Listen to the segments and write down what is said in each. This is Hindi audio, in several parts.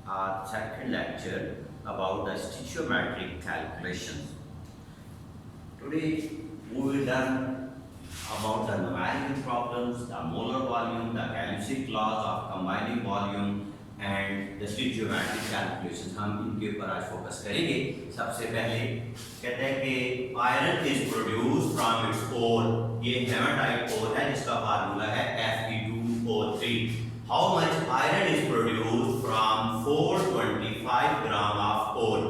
our second lecture about the stoichiometric calculations. Today we will learn about the numerical problems, the molar volume, the Gaussian laws of combining volume and the stoichiometric calculations. हम इनके ऊपर आज फोकस करेंगे. सबसे पहले कहते हैं कि iron is produce from its ore. ये हेमाटाइट ओर है जिसका फार्मूला है Fe2O3. How much iron is produced from 425 gram of ore?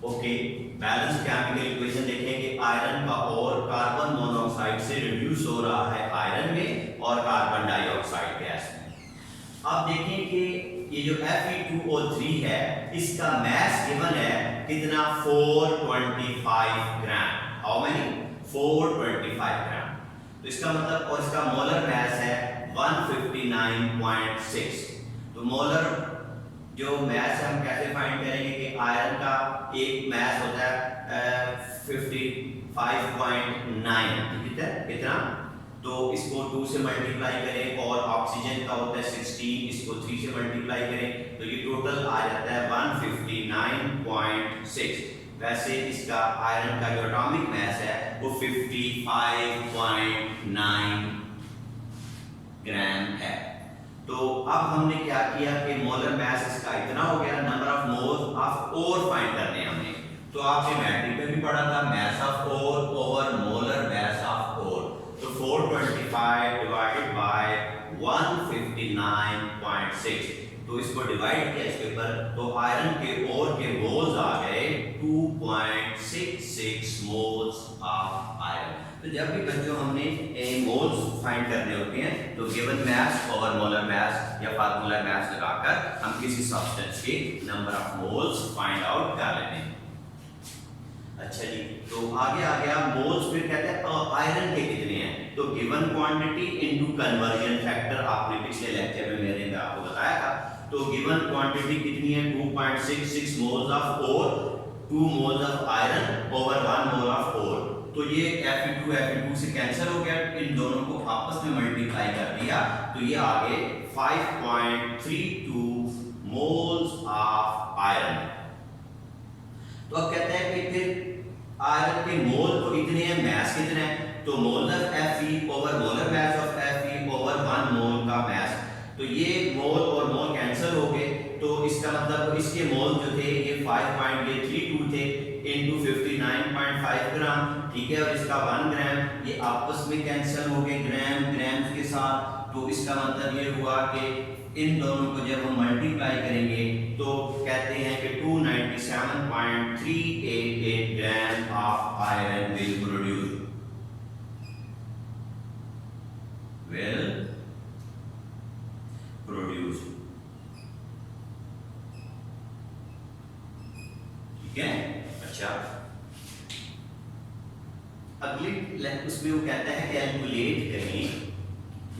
Okay, balance chemical equation देखेंगे. आयरन का और कार्बन मोनोऑक्साइड से रिड्यूस हो रहा है आयरन में और कार्बन डाइऑक्साइड गैस में. अब देखें कि ये जो Fe2O3 है इसका मास गिवन है कितना 425 ग्राम. How many? 425 ग्राम. तो इसका मतलब और इसका मोलर मास है 159.6. तो मोलर जो मास हम कैसे फाइंड करेंगे कि आयरन का एक मास होता है 55.9. कितना? तो इसको 2 से मल्टीप्लाई करें और ऑक्सीजन का होता है 16, इसको 3 से मल्टीप्लाई करें तो ये टोटल आ जाता है 159.6. वैसे इसका आयरन का जो एटॉमिक मास है वो 55.9 ग्राम है. तो अब हमने क्या किया कि मोलर मास इसका इतना हो गया. Number of moles of ore find करने हमने. तो आपने मैट्रिक में भी पढ़ा था mass of ore over molar mass of ore. तो 425 डिवाइडेड बाय 159.6. तो इसको डिवाइड किया इसके ऊपर तो आयरन के ओर के मोल्स आ गए 2.66 मोल्स ऑफ आयरन. तो जब भी बच्चों हमने मोल्स फाइंड करने होते हैं तो गिवन मास ओवर मोलर मास या फार्मूला मास लगाकर हम किसी सब्सटेंस के number of moles find out कर लेते हैं. अच्छा जी, तो आगे आ गया मोल्स. फिर कहते हैं आयरन के कितने हैं. तो given quantity into conversion factor आपने पिछले लेक्चर में मेरे में आपको बताया था. तो गिवन क्वांटिटी कितनी है 2.66 moles of ore, 2 moles of iron over 1 mole of ore. तो ये Fe2 से कैंसिल हो गया. इन दोनों को आपस में मल्टीप्लाई कर दिया तो ये आ गए 5.32 मोल्स ऑफ आयरन. तो अब कहते हैं कि फिर आयरन के मोल तो इतने हैं, मास कितना है. तो molar Fe over molar mass of Fe over 1 मोल का मास. तो ये मोल और मोल कैंसिल हो गए. तो इसका मतलब इसके मोल जो थे ये 5.32 थे इनटू 59.5 ग्राम. ठीक है, और इसका 1 ग्राम ये आपस में कैंसिल हो गए ग्राम ग्राम के साथ. तो इसका मतलब ये हुआ कि इन दोनों को जब हम मल्टीप्लाई करेंगे तो कहते हैं कि 297.388 gram of iron will produce. ठीक है. अच्छा, अगली उसमें वो कहता है कैलकुलेट करें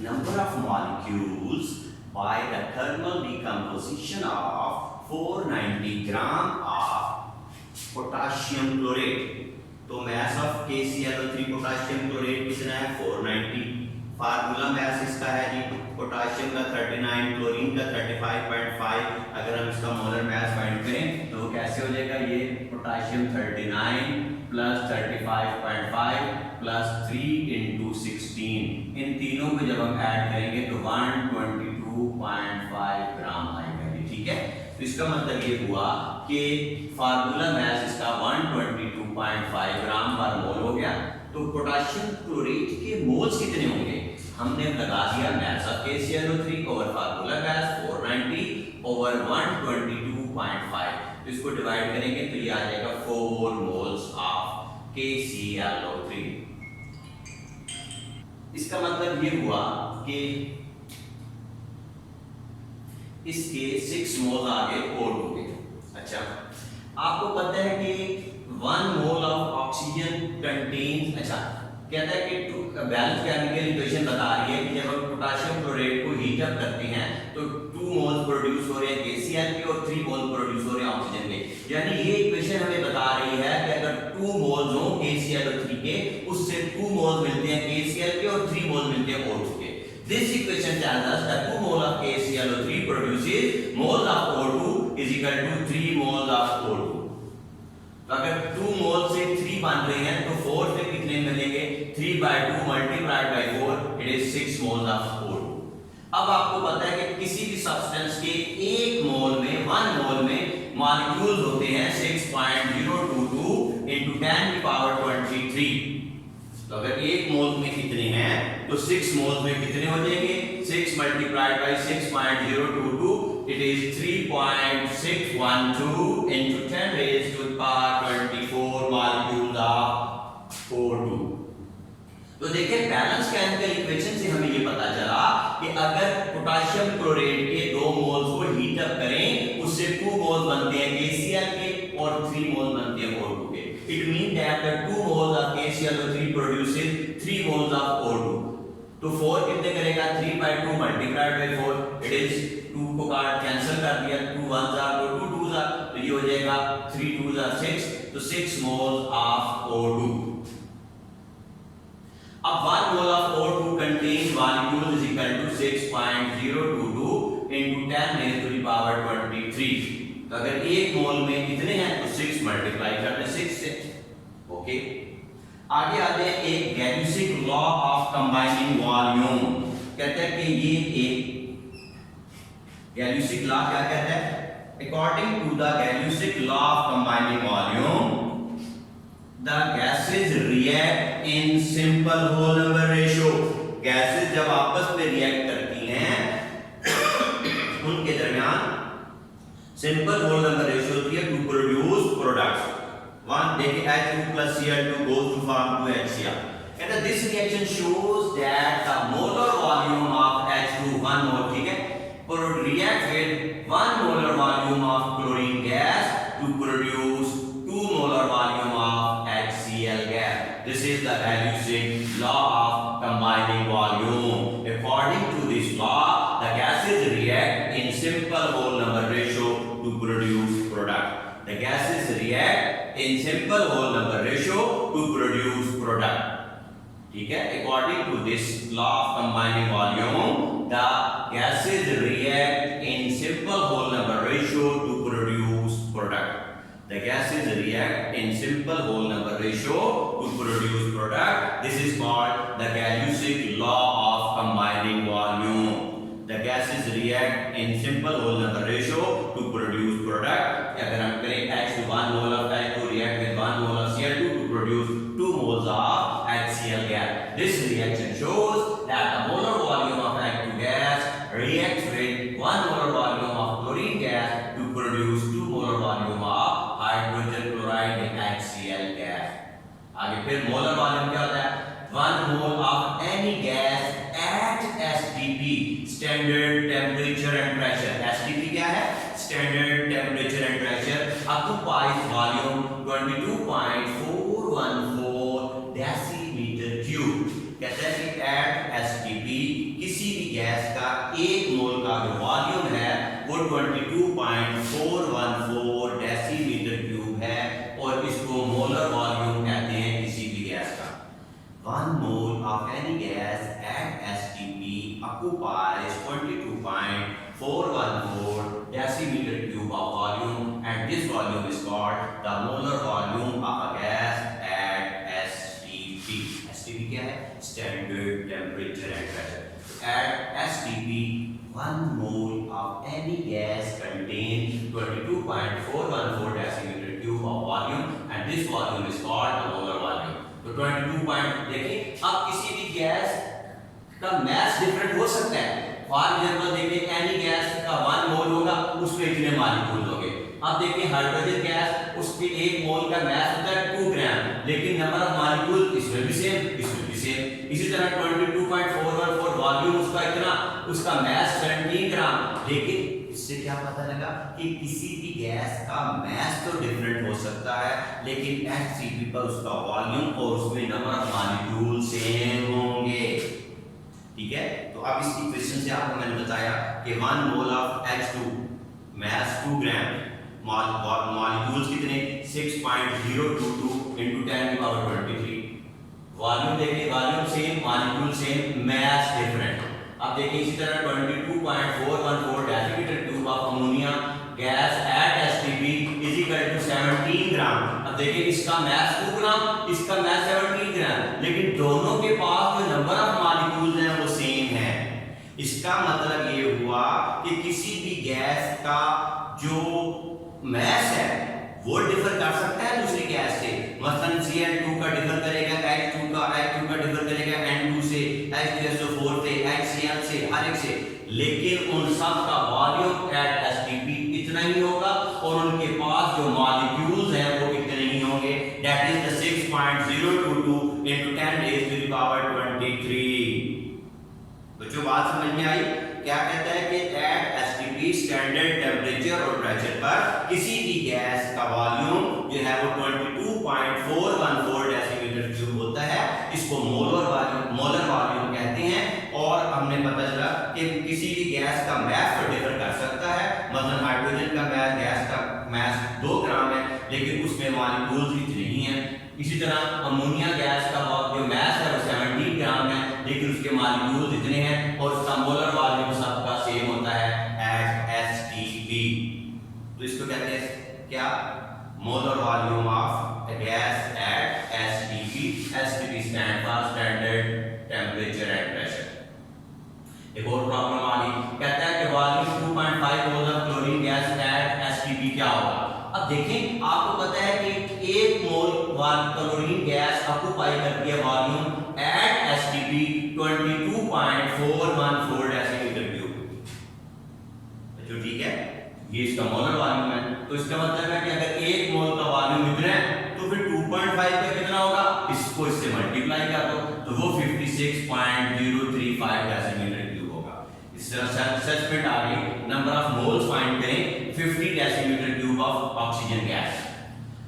number of molecules by the thermal decomposition of 490 gram of potassium chlorate. तो mass of KClO3 potassium chlorate कितना है 490. फार्मूला mass इसका है जी पोटाशियम का 39, क्लोरीन का 35.5. अगर हम इसका मोलर mass फाइंड करें तो कैसे हो जाएगा. ये पोटाशियम 39 प्लस 35.5 प्लस 3 इंटू 16. इन तीनों को जब हम ऐड करेंगे तो 122.5 ग्राम आएगा. ठीक है. तो इसका मतलब ये हुआ कि फार्मूला मास इसका 122.5 ग्राम पर मोल हो गया. तो पोटाशियम क्लोरेट के मोल्स कितने होंगे हमने लगा दिया mass of KClO3 over formula mass 490 over 122.5. तो इसको डिवाइड करेंगे तो ये आ जाएगा 4 मोल्स ऑफ KClO3. इसका मतलब ये हुआ कि इसके 6 मोल आगे O2 के. अच्छा, आपको पता है कि 1 मोल ऑफ ऑक्सीजन कंटेन्स. अच्छा, कहता है कि बैलेंस केमिकल इक्वेशन बता रही है कि जब हम पोटाशियम क्लोराइड को हीट अप करते हैं तो 2 मोल प्रोड्यूस हो रहे हैं KCl के और 3 मोल प्रोड्यूस हो रहे हैं ऑक्सीजन के. यानी ये इक्वेशन हमें बता रही है कि अगर 2 मोल्स हो KClO3 के उससे 2 मोल मिलते हैं KCl के और 3 मोल मिलते हैं O2 के. This equation tells us that 2 mole of KClO3 produces mole of O2 is equal to 3 moles of O2। तो अगर 2 मोल से 3 बन रहे हैं तो 4 से कितने मिलेंगे? 3 by 2 multiplied by 4 it is 6 moles of O2। अब आपको पता है कि किसी भी सब्सटेंस के 1 मोल में 1 मोल में मॉलिक्यूल्स होते हैं 6.022 into 10 की पावर 23। तो अगर 1 मोल में कितने हैं तो 6 मोल्स में कितने हो जाएंगे? 6 multiplied by 6.022 it is 3.612 into 10 raised to the power 24 molecules of O2। तो देखिए बैलेंस केमिकल इक्वेशन से हमें ये पता चला कि अगर पोटेशियम क्लोराइड के 2 मोल्स को हीट अप करें उससे 2 मोल्स बनते हैं KCl के और 3 मोल्स बनते हैं O2 के। It means that the 2 moles of KClO3 produces 3 moles of O2। तो 4 कितने करेगा? 3 by 2 multiplied by 4 it is 2 को काट कैंसिल कर दिया, 2 1s are तो 2 2s are, तो ये हो जाएगा 3 2s are 6, तो 6 moles of O2। अब 1 mole of O2 contains molecule is equal to 6.022 into 10 raised to the power 23। तो अगर 1 मोल में कितने हैं तो 6 मल्टीप्लाई करते 6 से। ओके, आगे आते हैं एक गैल्यूसिक लॉ ऑफ कंबाइनिंग वॉल्यूम। कहते हैं कि ये एक गैल्यूसिक लॉ क्या कहता है? According to the Gay Lussac's law of combining volume the gases react in simple whole number ratio। Gases जब आपस में रिएक्ट करती हैं उनके दरमियान सिंपल होल नंबर रेशियो होती है टू प्रोड्यूस प्रोडक्ट्स। वन देखिए H2 plus Cl2 goes to form 2HCl and this reaction shows that the molar volume of H2 1 mole, ठीक है, would react with 1 molar volume of chlorine gas to produce 2 molar volume of HCl gas। This is the Gay-Lussac law of combining volume। According to this law, the gases react in simple whole number ratio to produce product। The gases react in simple whole number ratio to produce product। ठीक है, according to this law of combining volume, the gases react in simple whole number ratio to produce product। The gases react in simple whole number ratio to produce product। This is called the Gay-Lussac law of combining volume। The gases react in simple whole number ratio to produce product। अगर हम करें H2 1 mole of H2 react with 1 mole of Cl2 to produce 2 moles of HCl gas। This reaction shows that the molar volume of H2 gas reacts with 1 molar volume of chlorine gas to produce 2 molar volume of hydrogen chloride in HCl gas। आगे फिर मोलर वॉल्यूम क्या होता है? 1 mole of any gas at STP standard temperature and pressure। STP क्या है? Standard temperature and pressure occupies volume 22.414 decimetre cube. कहते हैं कि at STP किसी भी गैस का 1 मोल का जो वॉल्यूम है वो 22.414 डेसीमीटर क्यूब है और इसको मोलर वॉल्यूम कहते हैं किसी भी गैस का। 1 mole of any gas at STP occupies 22.414 decimeter cube of volume and this volume is called the molar volume of a gas at STP। STP क्या है? Standard temperature and pressure। At STP 1 mole of any gas contains 22.414 decimeter cube of volume and this volume is called the molar volume। तो 22 देखिए, अब किसी भी गैस का मास डिफरेंट हो सकता है। फॉर एग्जांपल देखिए एनी गैस का 1 मोल होगा उसमें इतने मॉलिक्यूल होंगे। अब देखिए हाइड्रोजन गैस उसके 1 मोल का मास होता है 2 ग्राम लेकिन नंबर ऑफ मॉलिक्यूल इसमें भी सेम इसमें भी सेम। इसी तरह 22.414 वॉल्यूम उसका इतना, उसका मास 17 ग्राम। लेकिन इससे क्या पता लगा कि किसी भी गैस का मास तो डिफरेंट हो सकता है लेकिन HCP पर उसका वॉल्यूम और उसमें नंबर ऑफ मॉलिक्यूल सेम होंगे। ठीक है, तो अब इस इक्वेशन से आपको मैंने बताया कि 1 mole of H2 mass 2 gram, molecules कितने 6.022 into 10 की पावर 23। वॉल्यूम देखिए, volume same, molecule same, mass different. अब देखिए इसी तरह 22.414 decimetre cube of ammonia gas gram. अब देखिए इसका मास 2 ग्राम, इसका मास 17 ग्राम, लेकिन दोनों के पास जो नंबर ऑफ मॉलिक्यूल्स हैं वो सेम है। इसका मतलब ये हुआ कि किसी भी गैस का जो मास है वो डिफर कर सकता है दूसरी गैस से। मसलन Cl2 का डिफर करेगा H2 का डिफर करेगा N2 से, H2SO4 से, HCl से, हर एक से, लेकिन उन सब का वॉल्यूम एट एसटीपी इतना ही होगा और उनके पास जो मॉलिक्यूल्स हैं वो इतने ही होंगे। That is the 6.022 into 10 raised to the power 23। बच्चों बात समझ में आई? क्या कहता है कि एट एसटीपी स्टैंडर्ड टेम्परेचर और प्रेशर पर किसी भी गैस का वॉल्यूम जो है वो 22.414 डेसीमीटर क्यूब होता है। इसको मोलर वॉल्यूम कहते हैं। और हमने पता चला कि किसी भी गैस का मास तो डिफर कर सकता है। मतलब हाइड्रोजन का मास, गैस का मास 2 ग्राम है, लेकिन उसमें मॉलिक्यूल्स इतने ही हैं। इसी तरह अमोनिया गैस का जो मास है वो 17 ग्राम है, लेकिन उसके मॉलिक्यूल्स इतने हैं और उसका मोलर वॉल्यूम सबका सेम होता है एट एसटीपी। तो इसको कहते हैं क्या? Molar volume of gas at STP. STP stand for standard temperature and pressure. एक और प्रॉब्लम आ गई, कहता है कि volume 2.5 mole of chlorine gas at STP क्या होगा। अब देखें, आपको पता है कि 1 मोल क्लोरीन गैस ऑक्यूपाई करती है volume at STP 22.414 decimetre cube. तो ठीक है, ये इसका मोलर वॉल्यूम है। तो इसका मतलब है कि अगर 1 मोल का वॉल्यूम इतना है तो फिर 2.5 का कितना होगा, इसको इससे मल्टीप्लाई कर दो तो वो 56.035 डेसीमीटर क्यूब होगा। इस तरह सचमेंट आ गई। नंबर ऑफ मोल्स फाइंड करें 50 decimetre cube of oxygen gas.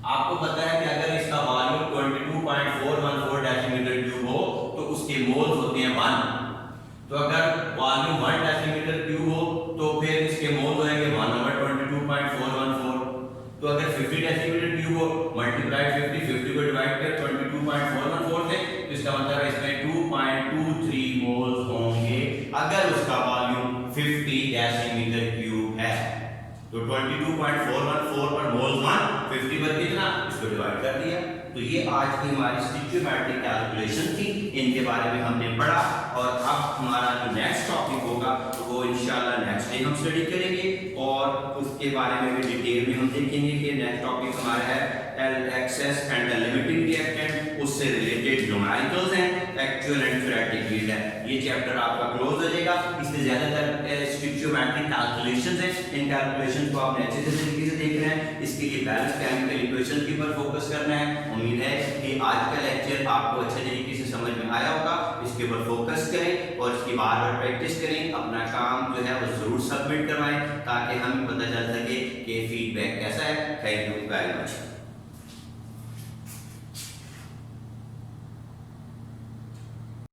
आपको पता है कि अगर इसका वॉल्यूम 22.414 डेसीमीटर क्यूब हो तो उसके मोल्स होते हैं 1। तो अगर वॉल्यूम 1 डेसीमीटर क्यूब हो तो फिर इसके मोल होंगे 1/22.414। तो अगर 50 डेसीमीटर क्यूब हो मल्टीप्लाई 50 को डिवाइड कर 22.414 से, तो इसका मतलब है इसमें 2.23 मोल्स होंगे अगर उसका वॉल्यूम 50 डेसीमीटर क्यूब है। तो 22.414 पर मोल्स 1, 50 पर कितना, इसको डिवाइड कर दिया। तो ये आज की हमारी स्टोइकियोमेट्रिक कैलकुलेशन थी, इनके बारे में हमने पढ़ा। और अब हमारा जो नेक्स्ट टॉपिक होगा तो वो इंशाल्लाह नेक्स्ट डे हम स्टडी करेंगे और उसके बारे में भी डिटेल में हम देखेंगे कि नेक्स्ट टॉपिक हमारा है एक्सेस एंड लिमिटिंग रिएक्टेंट, उससे रिलेटेड न्यूमेरिकल्स हैं, एक्चुअल एंड थ्योरेटिकल है। ये चैप्टर आपका क्लोज हो जाएगा। इसमें ज्यादातर स्टोइकियोमेट्रिक कैलकुलेशंस हैं, इन कैलकुलेशन को आपने अच्छे तरीके से देखना है। इसके लिए बैलेंस केमिकल इक्वेशन के ऊपर फोकस करना है। उम्मीद है कि आज का लेक्चर आपको अच्छे तरीके से समझ में आया होगा। इसके ऊपर फोकस करें और इसकी बार बार प्रैक्टिस करें। अपना काम जो है वो जरूर सबमिट करवाएं ताकि हमें पता चल सके कि फीडबैक कैसा है। Thank you very much.